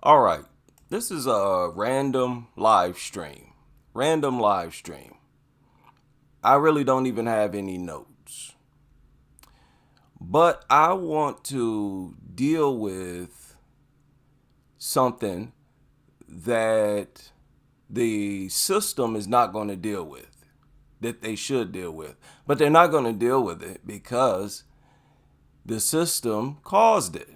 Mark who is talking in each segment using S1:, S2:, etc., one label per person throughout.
S1: All right. This is a random live stream. Random live stream. I really don't even have any notes. But I want to deal with something that the system is not going to deal with, that they should deal with. But they're not going to deal with it because the system caused it.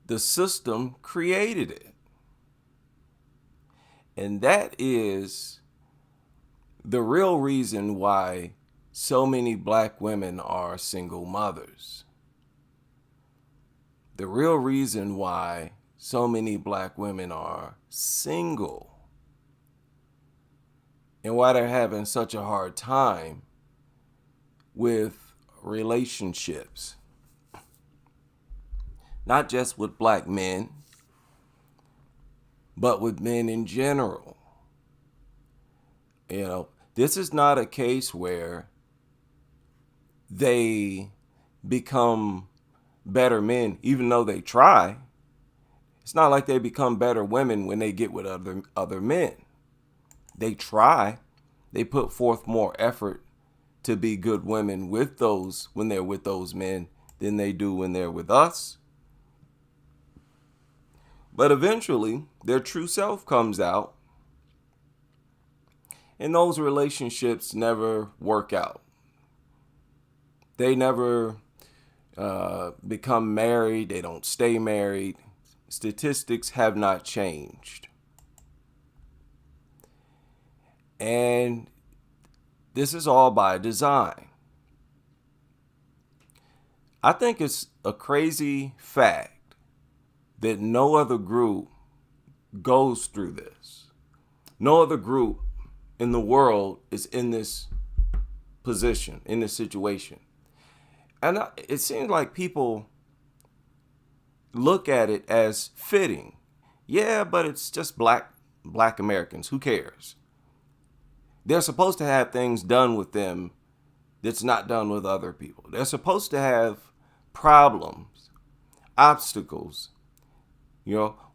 S1: The system created it. And that is the real reason why so many black women are single mothers. The real reason why so many black women are single and why they're having such a hard time with relationships. Not just with black men, but with men in general. This is not a case where they become better men, even though they try. It's not like they become better women when they get with other men. They try. They put forth more effort to be good women with those when they're with those men than they do when they're with us. But eventually, their true self comes out, and those relationships never work out. They never become married. They don't stay married. Statistics have not changed. And this is all by design. I think it's a crazy fact that no other group goes through this. No other group in the world is in this position, in this situation. And it seems like people look at it as fitting. Yeah, but it's just black Americans. Who cares? They're supposed to have things done with them that's not done with other people. They're supposed to have problems, obstacles.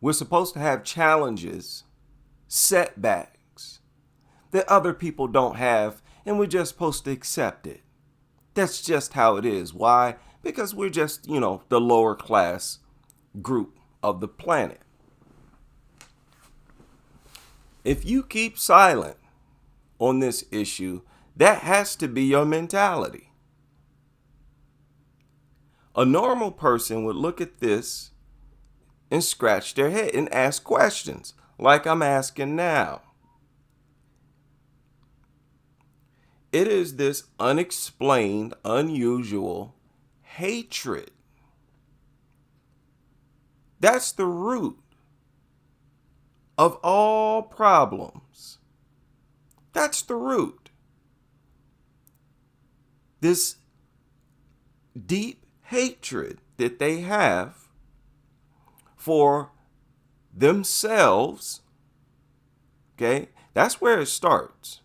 S1: We're supposed to have challenges, setbacks that other people don't have, and we're just supposed to accept it. That's just how it is. Why? Because we're just, the lower class group of the planet. If you keep silent on this issue, that has to be your mentality. A normal person would look at this and scratch their head and ask questions like I'm asking now. It is this unexplained, unusual hatred. That's the root of all problems. That's the root. This deep hatred that they have for themselves, okay? That's where it starts.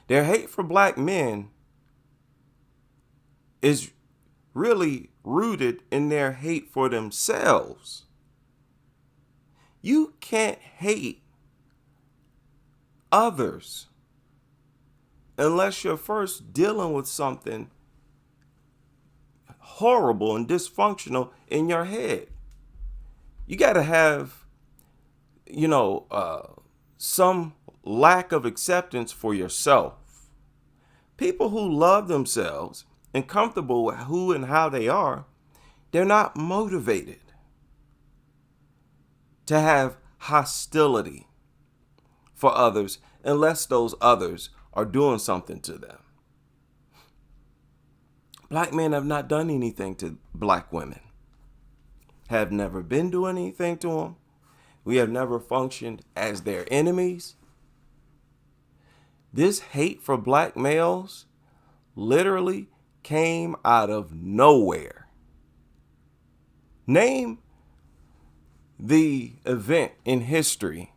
S1: Their hate for black men is really rooted in their hate for themselves. You can't hate others unless you're first dealing with something horrible and dysfunctional in your head. You got to have, some lack of acceptance for yourself. People who love themselves and comfortable with who and how they are, they're not motivated to have hostility for others unless those others are doing something to them. Black men have not done anything to black women, have never been doing anything to them. We have never functioned as their enemies. This hate for black males literally came out of nowhere. Name the event in history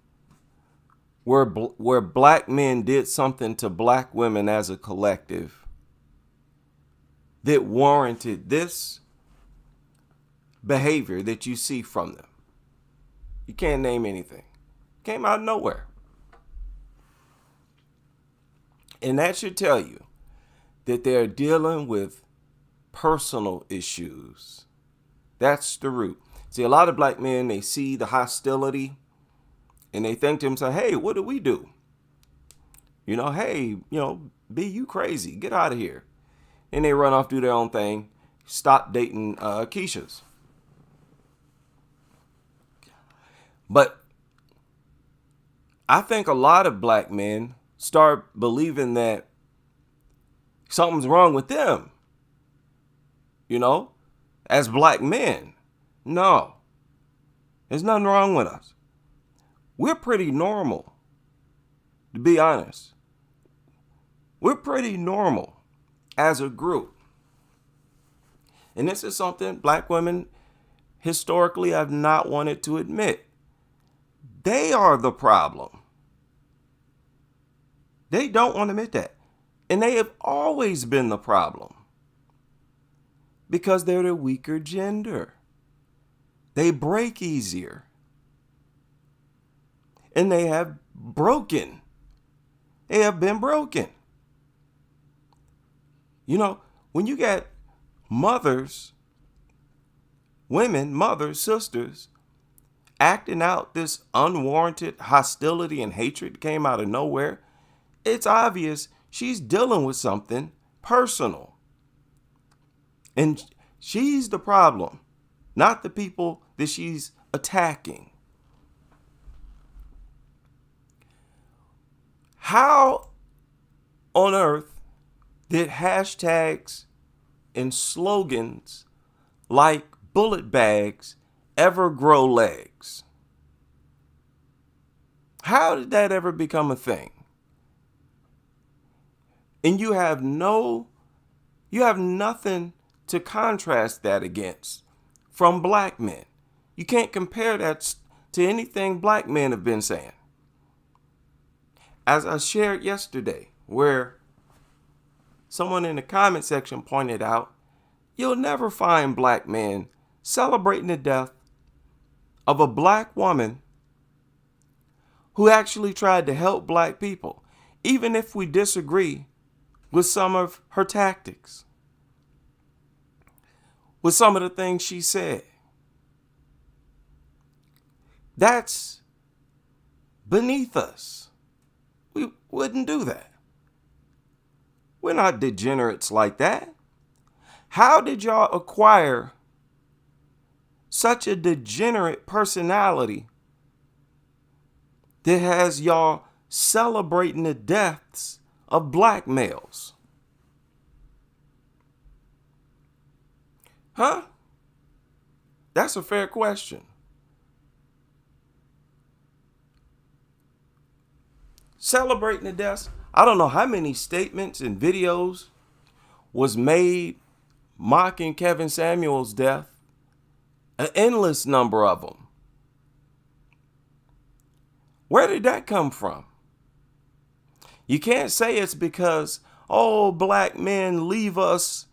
S1: where black men did something to black women as a collective that warranted this behavior that you see from them. You can't name anything. Came out of nowhere. And that should tell you that they're dealing with personal issues. That's the root. See, a lot of black men, they see the hostility and they think to themselves, hey, what do we do? Hey, B, you crazy. Get out of here. And they run off, do their own thing. Stop dating Keishas. But I think a lot of black men start believing that something's wrong with them. As black men. No, there's nothing wrong with us. We're pretty normal, to be honest. We're pretty normal as a group. And this is something black women historically have not wanted to admit. They are the problem. They don't want to admit that. And they have always been the problem. Because they're the weaker gender. They break easier. And they have broken. They have been broken. When you got mothers, women, mothers, sisters, acting out this unwarranted hostility and hatred came out of nowhere, it's obvious she's dealing with something personal. And she's the problem, not the people that she's attacking. How on earth did hashtags and slogans like bullet bags ever grow legs? How did that ever become a thing? And you have nothing to contrast that against from black men. You can't compare that to anything black men have been saying. As I shared yesterday, where someone in the comment section pointed out, you'll never find black men celebrating the death of a black woman who actually tried to help black people, even if we disagree with some of her tactics, with some of the things she said. That's beneath us. We wouldn't do that. We're not degenerates like that. How did y'all acquire such a degenerate personality that has y'all celebrating the deaths of black males? Huh? That's a fair question. Celebrating the deaths. I don't know how many statements and videos was made mocking Kevin Samuel's death. An endless number of them. Where did that come from? You can't say it's because, black men leave us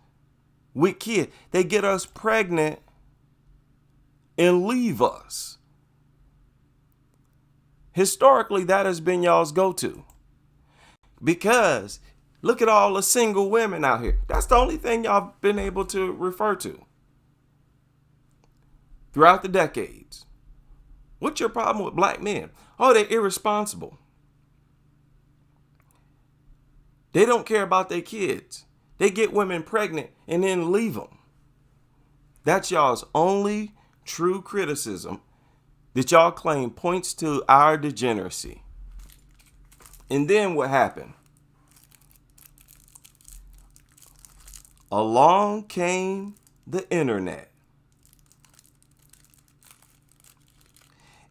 S1: with kids. They get us pregnant and leave us. Historically, that has been y'all's go-to. Because look at all the single women out here. That's the only thing y'all been able to refer to throughout the decades. What's your problem with black men? Oh, they're irresponsible. They don't care about their kids. They get women pregnant and then leave them. That's y'all's only true criticism that y'all claim points to our degeneracy. And then what happened? Along came the internet.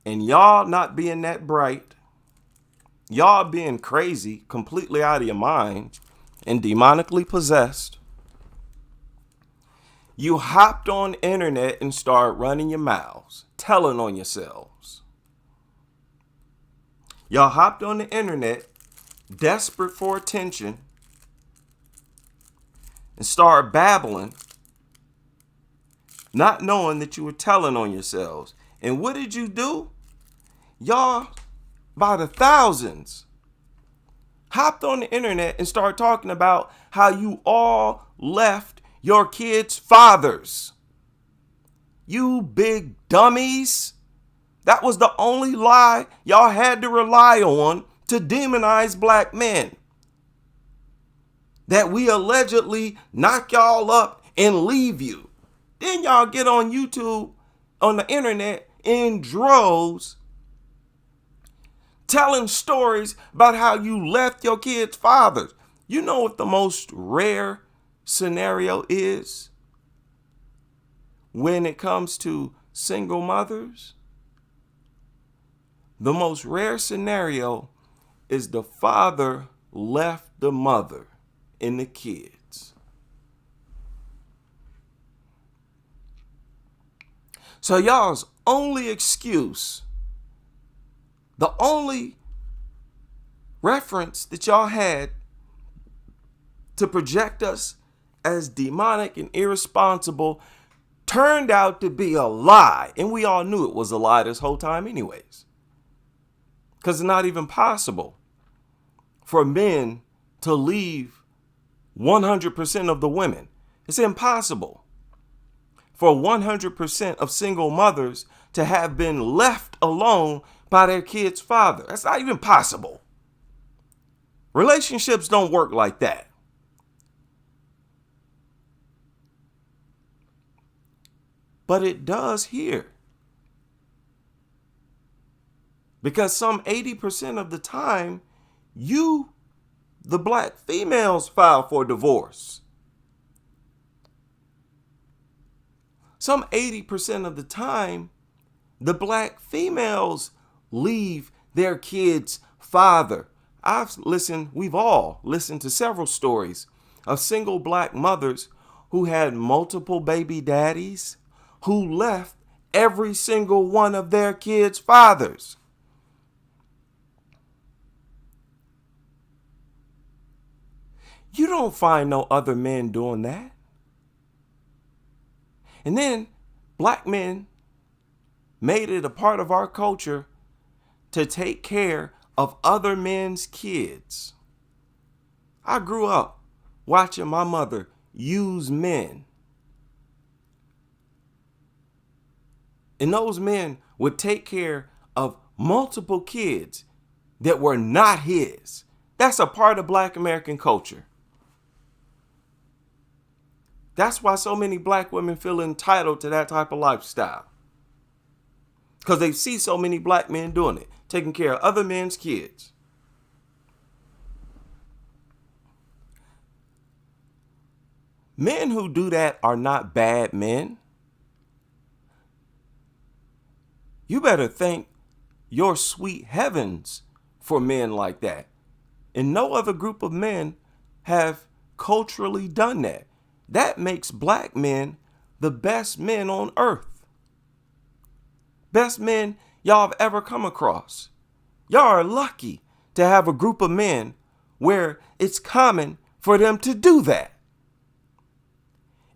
S1: And y'all not being that bright, y'all being crazy, completely out of your mind, and demonically possessed, you hopped on the internet and started running your mouths, telling on yourselves. Y'all hopped on the internet, desperate for attention, and started babbling, not knowing that you were telling on yourselves. And what did you do? Y'all, by the thousands, hopped on the internet and started talking about how you all left your kids' fathers. You big dummies. That was the only lie y'all had to rely on to demonize black men. That we allegedly knock y'all up and leave you. Then y'all get on YouTube, on the internet, in droves, telling stories about how you left your kids' fathers. You know what the most rare scenario is when it comes to single mothers? The most rare scenario is the father left the mother and the kids. So y'all's only excuse, the only reference that y'all had to project us as demonic and irresponsible turned out to be a lie. And we all knew it was a lie this whole time anyways. Because it's not even possible for men to leave 100% of the women. It's impossible for 100% of single mothers to have been left alone by their kid's father. That's not even possible. Relationships don't work like that. But it does here. Because some 80% of the time, you, the black females, file for divorce. Some 80% of the time, the black females leave their kids' father. We've all listened to several stories of single black mothers who had multiple baby daddies who left every single one of their kids' fathers. You don't find no other men doing that. And then black men made it a part of our culture to take care of other men's kids. I grew up watching my mother use men. And those men would take care of multiple kids that were not his. That's a part of black American culture. That's why so many black women feel entitled to that type of lifestyle. Because they see so many black men doing it, taking care of other men's kids. Men who do that are not bad men. You better thank your sweet heavens for men like that. And no other group of men have culturally done that. That makes black men the best men on earth. Best men y'all have ever come across. Y'all are lucky to have a group of men where it's common for them to do that.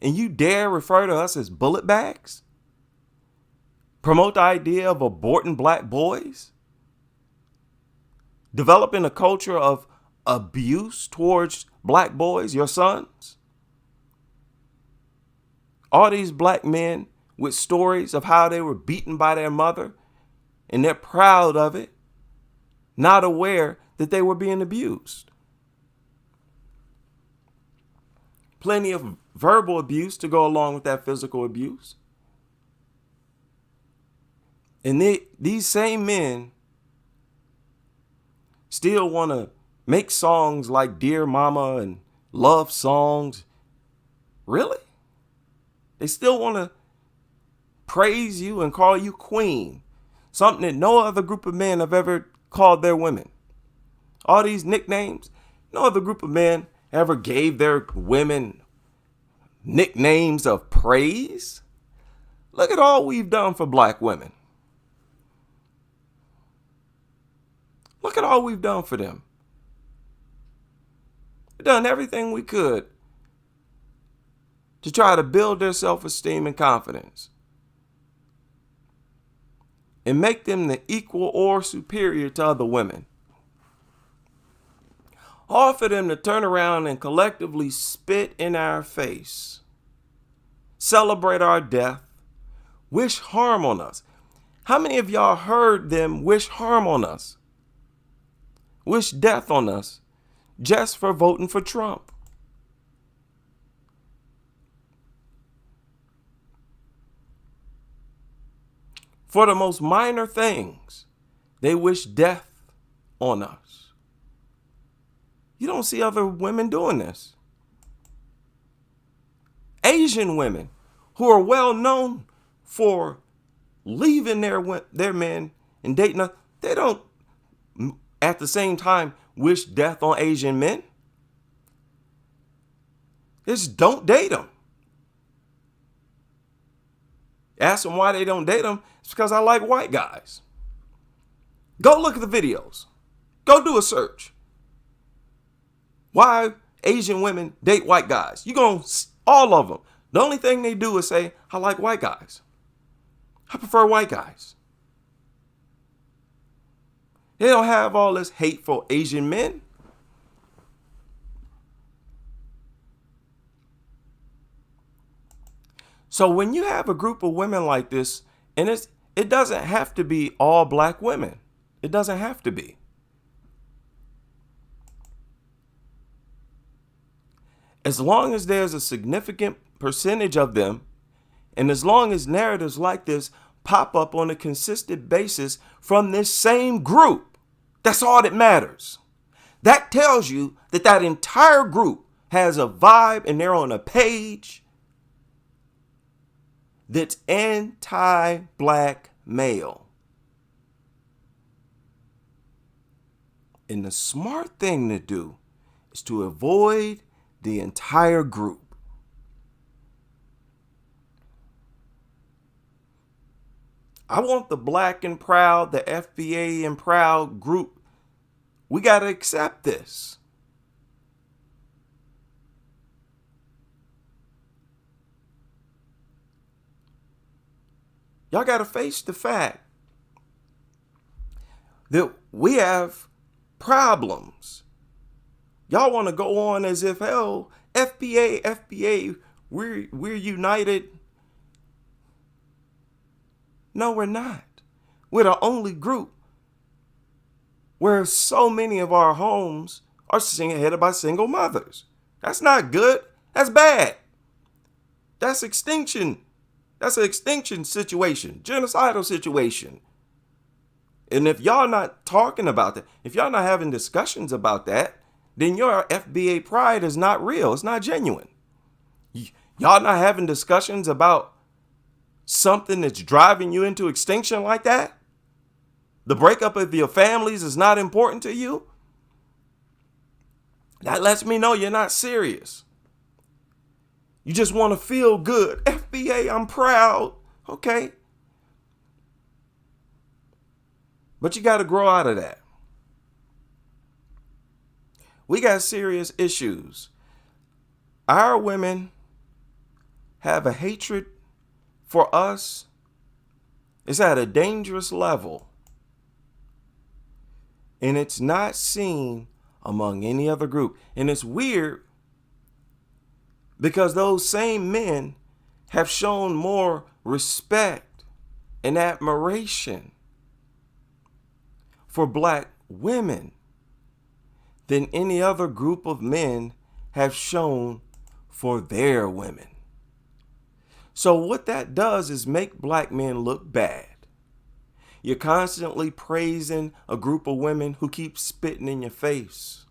S1: And you dare refer to us as bullet bags? Promote the idea of aborting black boys? Developing a culture of abuse towards black boys, your sons? All these black men with stories of how they were beaten by their mother, and they're proud of it, not aware that they were being abused. Plenty of verbal abuse to go along with that physical abuse. And these same men still want to make songs like Dear Mama and love songs. Really? They still want to praise you and call you queen. Something that no other group of men have ever called their women. All these nicknames, no other group of men ever gave their women nicknames of praise. Look at all we've done for black women. Look at all we've done for them. We've done everything we could to try to build their self-esteem and confidence and make them the equal or superior to other women. Offer them to turn around and collectively spit in our face, celebrate our death, wish harm on us. How many of y'all heard them wish harm on us? Wish death on us just for voting for Trump? For the most minor things, they wish death on us. You don't see other women doing this. Asian women who are well known for leaving their men and dating us, they don't at the same time wish death on Asian men. Just don't date them. Ask them why they don't date them. It's because I like white guys. Go look at the videos. Go do a search. Why Asian women date white guys? You gonna all of them. The only thing they do is say, I like white guys. I prefer white guys. They don't have all this hate for Asian men. So when you have a group of women like this, and it doesn't have to be all black women. It doesn't have to be. As long as there's a significant percentage of them, and as long as narratives like this pop up on a consistent basis from this same group, that's all that matters. That tells you that that entire group has a vibe and they're on a page that's anti-black male. And the smart thing to do is to avoid the entire group. I want the black and proud, the FBA and proud group. We got to accept this. Y'all got to face the fact that we have problems. Y'all want to go on as if, hell, FBA, we're united. No, we're not. We're the only group where so many of our homes are headed by single mothers. That's not good. That's bad. That's extinction. That's an extinction situation, genocidal situation. And if y'all not talking about that, if y'all not having discussions about that, then your FBA pride is not real. It's not genuine. Y'all not having discussions about something that's driving you into extinction like that? The breakup of your families is not important to you? That lets me know you're not serious. You just want to feel good. FBA, I'm proud. Okay. But you got to grow out of that. We got serious issues. Our women have a hatred for us. It's at a dangerous level. And it's not seen among any other group. And it's weird because those same men have shown more respect and admiration for black women than any other group of men have shown for their women. So what that does is make black men look bad. You're constantly praising a group of women who keep spitting in your face.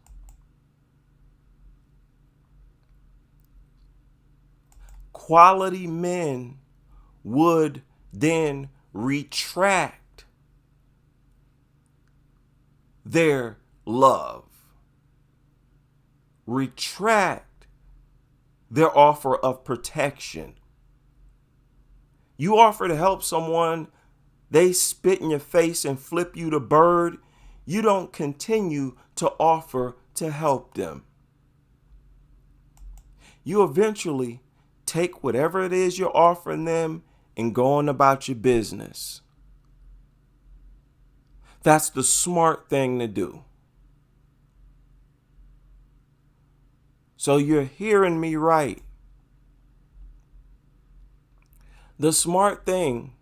S1: Quality men would then retract their love, retract their offer of protection. You offer to help someone, they spit in your face and flip you the bird. You don't continue to offer to help them. You eventually take whatever it is you're offering them and go on about your business. That's the smart thing to do. So you're hearing me right. The smart thing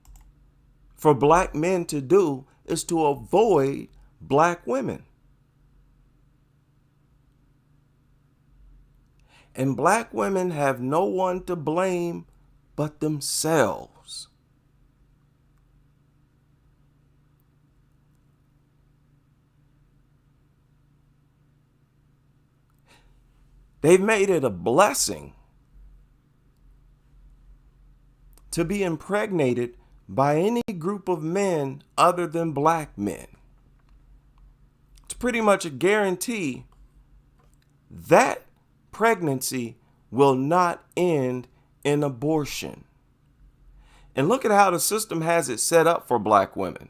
S1: for black men to do is to avoid black women. And black women have no one to blame but themselves. They've made it a blessing to be impregnated by any group of men other than black men. It's pretty much a guarantee that pregnancy will not end in abortion. And look at how the system has it set up for black women.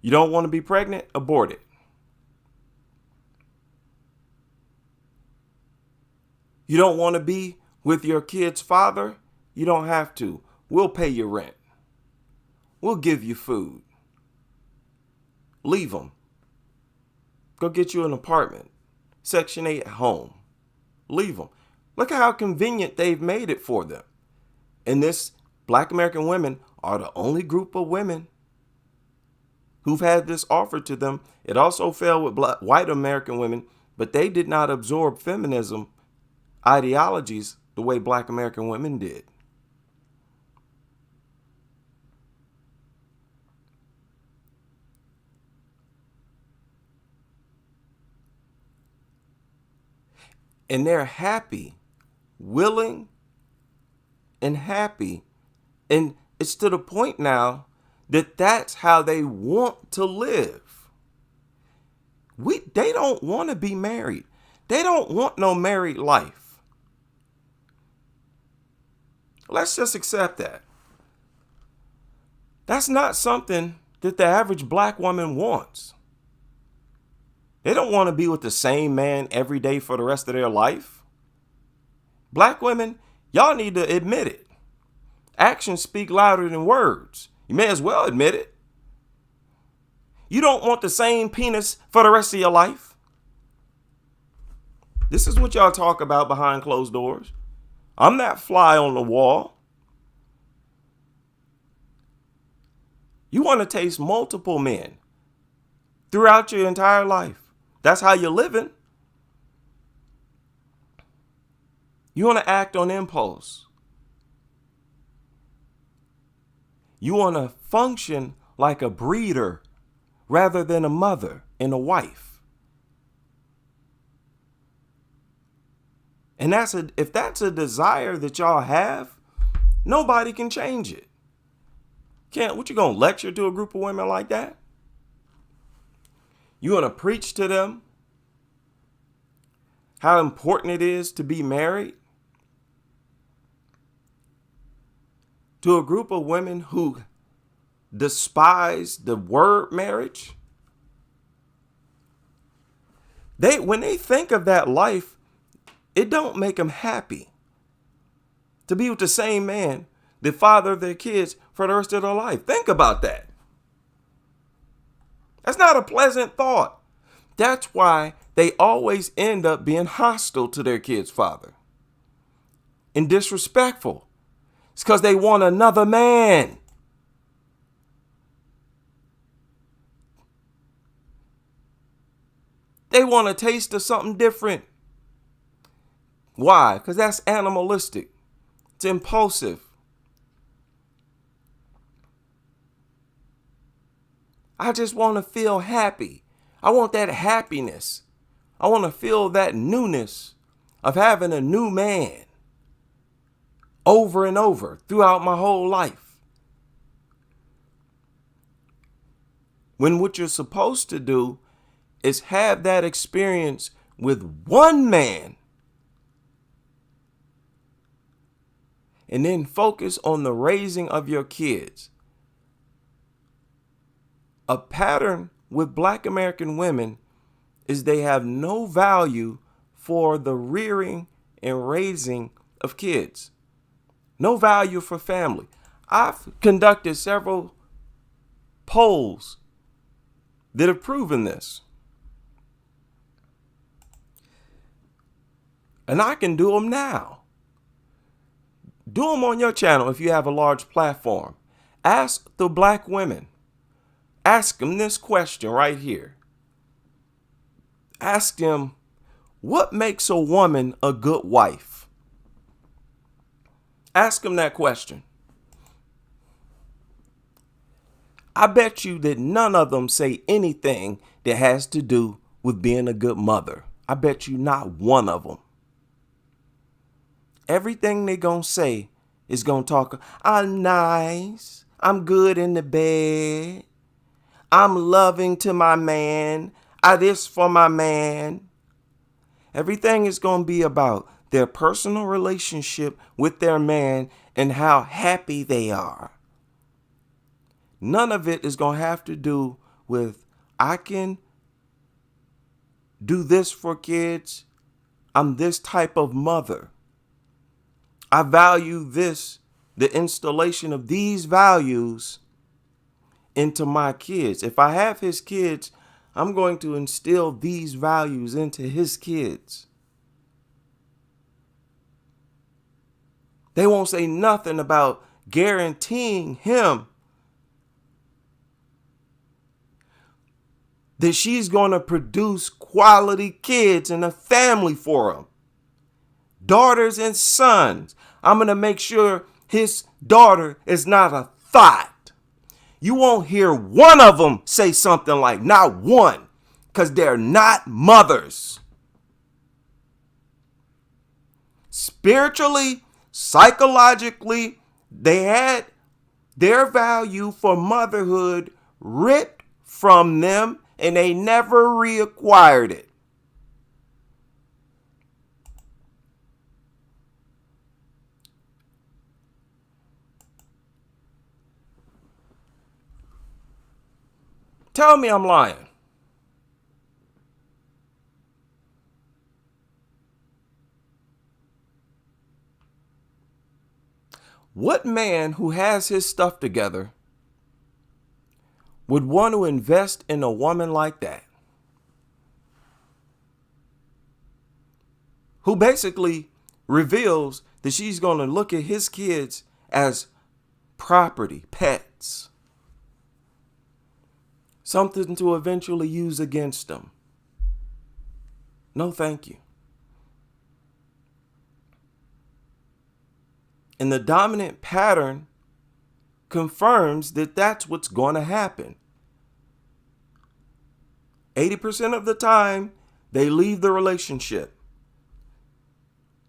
S1: You don't want to be pregnant? Abort it. You don't want to be with your kid's father? You don't have to. We'll pay your rent. We'll give you food. Leave them. Go get you an apartment. Section 8 at home. Leave them. Look at how convenient they've made it for them. And this black American women are the only group of women who've had this offered to them. It also fell with white American women, but they did not absorb feminism ideologies the way black American women did. And they're happy, willing, and happy. And it's to the point now that that's how they want to live. They don't want to be married. They don't want no married life. Let's just accept that. That's not something that the average black woman wants. They don't want to be with the same man every day for the rest of their life. Black women, y'all need to admit it. Actions speak louder than words. You may as well admit it. You don't want the same penis for the rest of your life. This is what y'all talk about behind closed doors. I'm that fly on the wall. You want to taste multiple men throughout your entire life. That's how you're living. You want to act on impulse. You want to function like a breeder rather than a mother and a wife. And if that's a desire that y'all have, nobody can change it. What you gonna lecture to a group of women like that? You want to preach to them how important it is to be married? To a group of women who despise the word marriage? When they think of that life, it don't make them happy to be with the same man, the father of their kids, for the rest of their life. Think about that. That's not a pleasant thought. That's why they always end up being hostile to their kid's father and disrespectful. It's because they want another man. They want a taste of something different. Why? Because that's animalistic. It's impulsive. I just want to feel happy. I want that happiness. I want to feel that newness of having a new man over and over throughout my whole life. When what you're supposed to do is have that experience with one man and then focus on the raising of your kids. A pattern with Black American women is they have no value for the rearing and raising of kids. No value for family. I've conducted several polls that have proven this. And I can do them now. Do them on your channel if you have a large platform. Ask the black women. Ask them this question right here. Ask them, what makes a woman a good wife? Ask them that question. I bet you that none of them say anything that has to do with being a good mother. I bet you not one of them. Everything they gonna say is gonna talk, I'm nice, I'm good in the bed, I'm loving to my man, I this for my man. Everything is gonna be about their personal relationship with their man and how happy they are. None of it is gonna have to do with, I can do this for kids, I'm this type of mother. I value this, the installation of these values into my kids. If I have his kids, I'm going to instill these values into his kids. They won't say nothing about guaranteeing him that she's going to produce quality kids and a family for him. Daughters and sons. I'm going to make sure his daughter is not a thought. You won't hear one of them say something like, not one, because they're not mothers. Spiritually, psychologically, they had their value for motherhood ripped from them and they never reacquired it. Tell me I'm lying. What man who has his stuff together would want to invest in a woman like that? Who basically reveals that she's going to look at his kids as property, pets. Something to eventually use against them. No, thank you. And the dominant pattern confirms that that's what's going to happen. 80% of the time, they leave the relationship.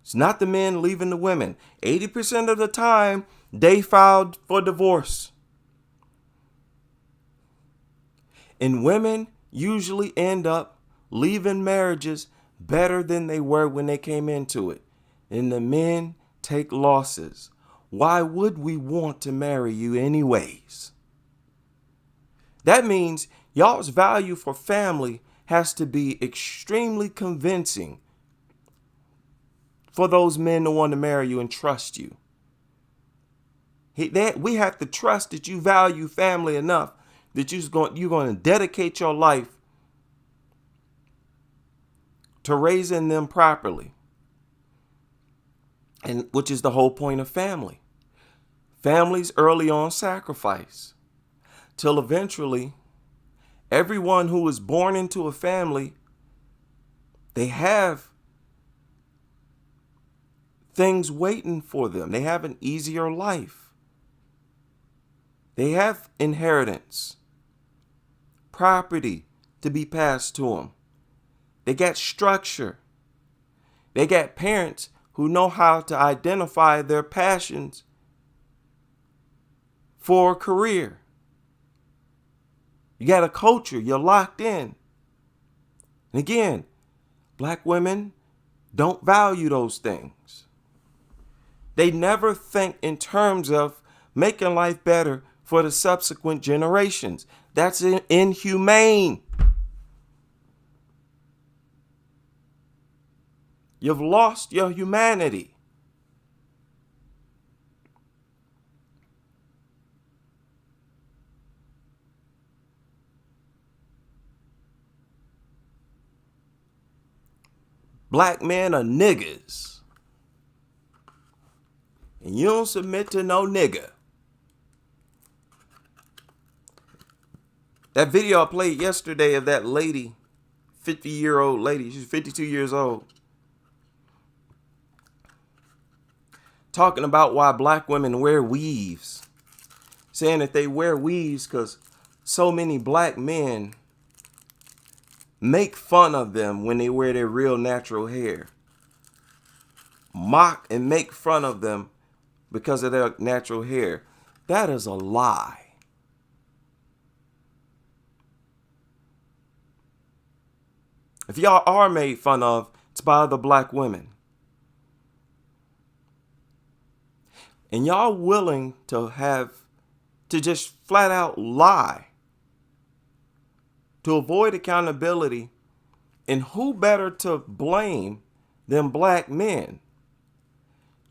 S1: It's not the men leaving the women. 80% of the time, they filed for divorce. And women usually end up leaving marriages better than they were when they came into it. And the men take losses. Why would we want to marry you anyways? That means y'all's value for family has to be extremely convincing for those men to want to marry you and trust you. We have to trust that you value family enough that you're going to dedicate your life to raising them properly. And which is the whole point of family. Families early on sacrifice till eventually everyone who is born into a family, they have things waiting for them. They have an easier life. They have inheritance, property to be passed to them. They got structure. They got parents who know how to identify their passions for a career. You got a culture. You're locked in. And again, black women don't value those things. They never think in terms of making life better for the subsequent generations. That's inhumane. You've lost your humanity. Black men are niggas. And you don't submit to no nigga. That video I played yesterday of that lady, 50-year-old lady, she's 52 years old, talking about why black women wear weaves. Saying that they wear weaves because so many black men make fun of them when they wear their real natural hair. Mock and make fun of them because of their natural hair. That is a lie. If y'all are made fun of, it's by other black women. And y'all willing to just flat out lie to avoid accountability. And who better to blame than black men?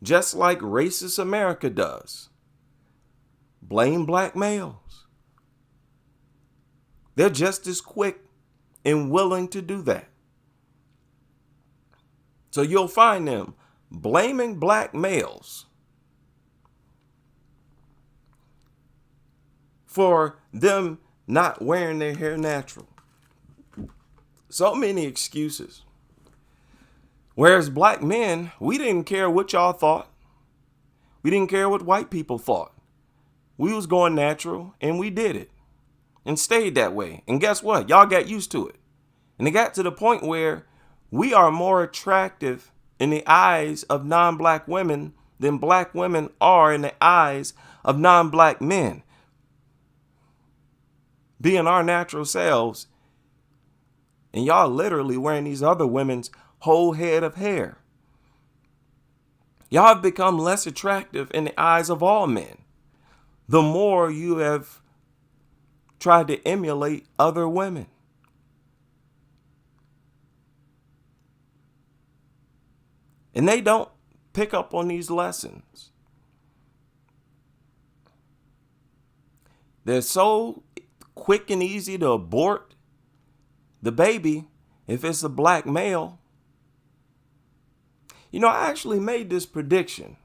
S1: Just like racist America does. Blame black males. They're just as quick and willing to do that. So you'll find them blaming black males for them not wearing their hair natural. So many excuses. Whereas black men, we didn't care what y'all thought. We didn't care what white people thought. We was going natural and we did it and stayed that way. And guess what? Y'all got used to it. And it got to the point where we are more attractive in the eyes of non-black women than black women are in the eyes of non-black men. Being our natural selves, and y'all literally wearing these other women's whole head of hair. Y'all have become less attractive in the eyes of all men. The more you have tried to emulate other women. And they don't pick up on these lessons. They're so quick and easy to abort the baby if it's a black male. You know, I actually made this prediction.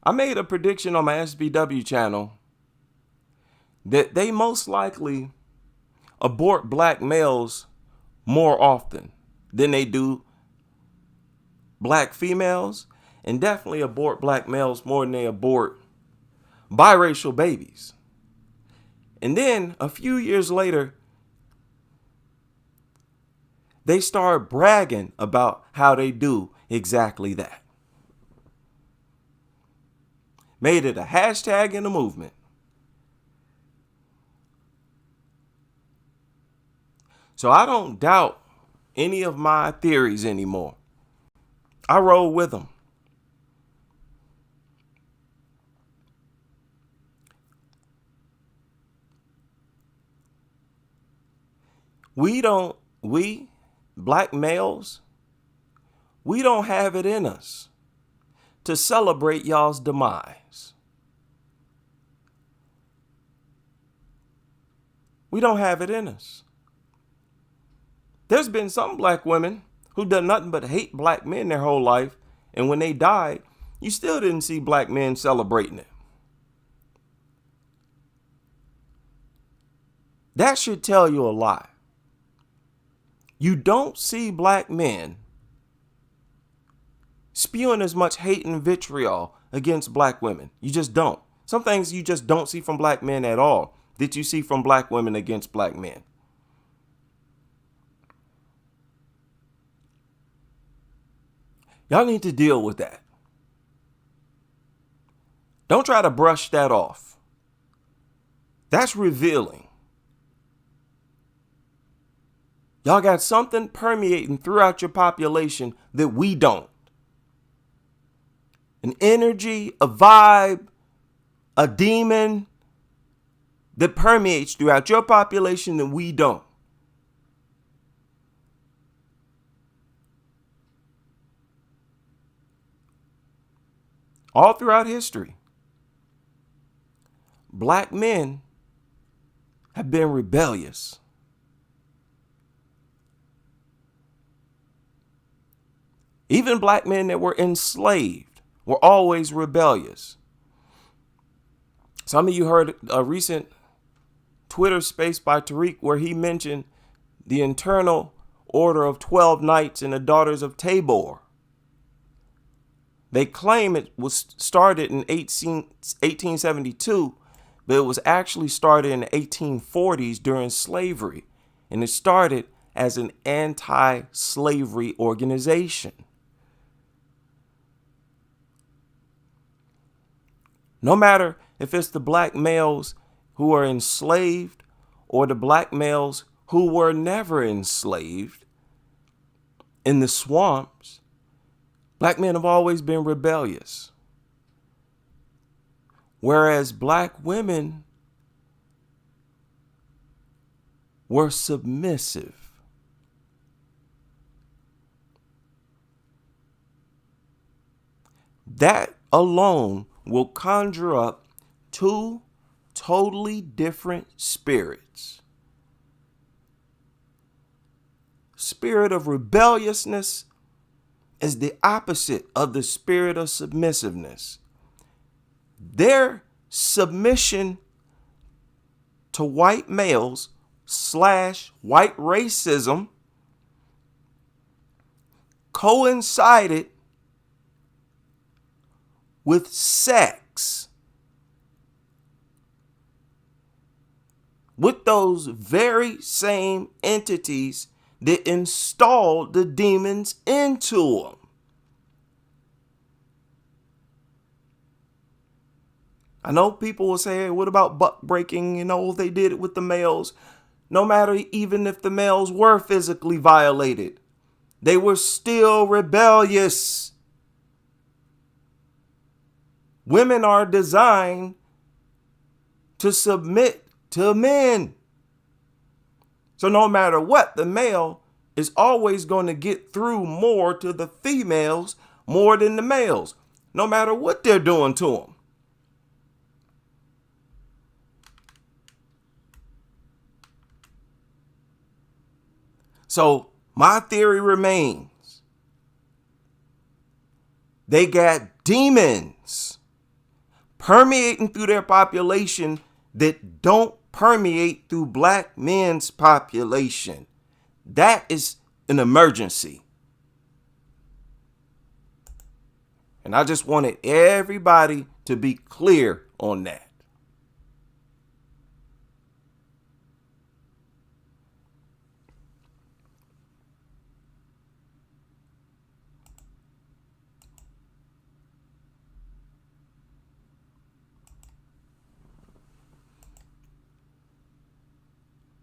S1: I made a prediction on my SBW channel that they most likely abort black males more often than they do black females, and definitely abort black males more than they abort biracial babies. And then a few years later, they start bragging about how they do exactly that. Made it a hashtag in the movement. So I don't doubt any of my theories anymore. I roll with them. We black males, we don't have it in us to celebrate y'all's demise. We don't have it in us. There's been some black women who done nothing but hate black men their whole life, and when they died, you still didn't see black men celebrating it. That should tell you a lot. You don't see black men spewing as much hate and vitriol against black women. You just don't. Some things you just don't see from black men at all that you see from black women against black men. Y'all need to deal with that. Don't try to brush that off. That's revealing. Y'all got something permeating throughout your population that we don't. An energy, a vibe, a demon that permeates throughout your population that we don't. All throughout history, black men have been rebellious. Even black men that were enslaved were always rebellious. Some of you heard a recent Twitter space by Tariq where he mentioned the internal order of 12 knights and the daughters of Tabor. They claim it was started in 1872, but it was actually started in the 1840s during slavery, and it started as an anti-slavery organization. No matter if it's the black males who are enslaved or the black males who were never enslaved in the swamps, black men have always been rebellious. Whereas black women were submissive. That alone will conjure up two totally different spirits. Spirit of rebelliousness is the opposite of the spirit of submissiveness. Their submission to white males / white racism coincided with sex with those very same entities that installed the demons into them. I know people will say, hey, what about buck breaking? You know, they did it with the males. No matter even if the males were physically violated, they were still rebellious. Women are designed to submit to men. So no matter what, the male is always going to get through more to the females more than the males, no matter what they're doing to them. So my theory remains. They got demons permeating through their population that don't permeate through black men's population. That is an emergency. And I just wanted everybody to be clear on that.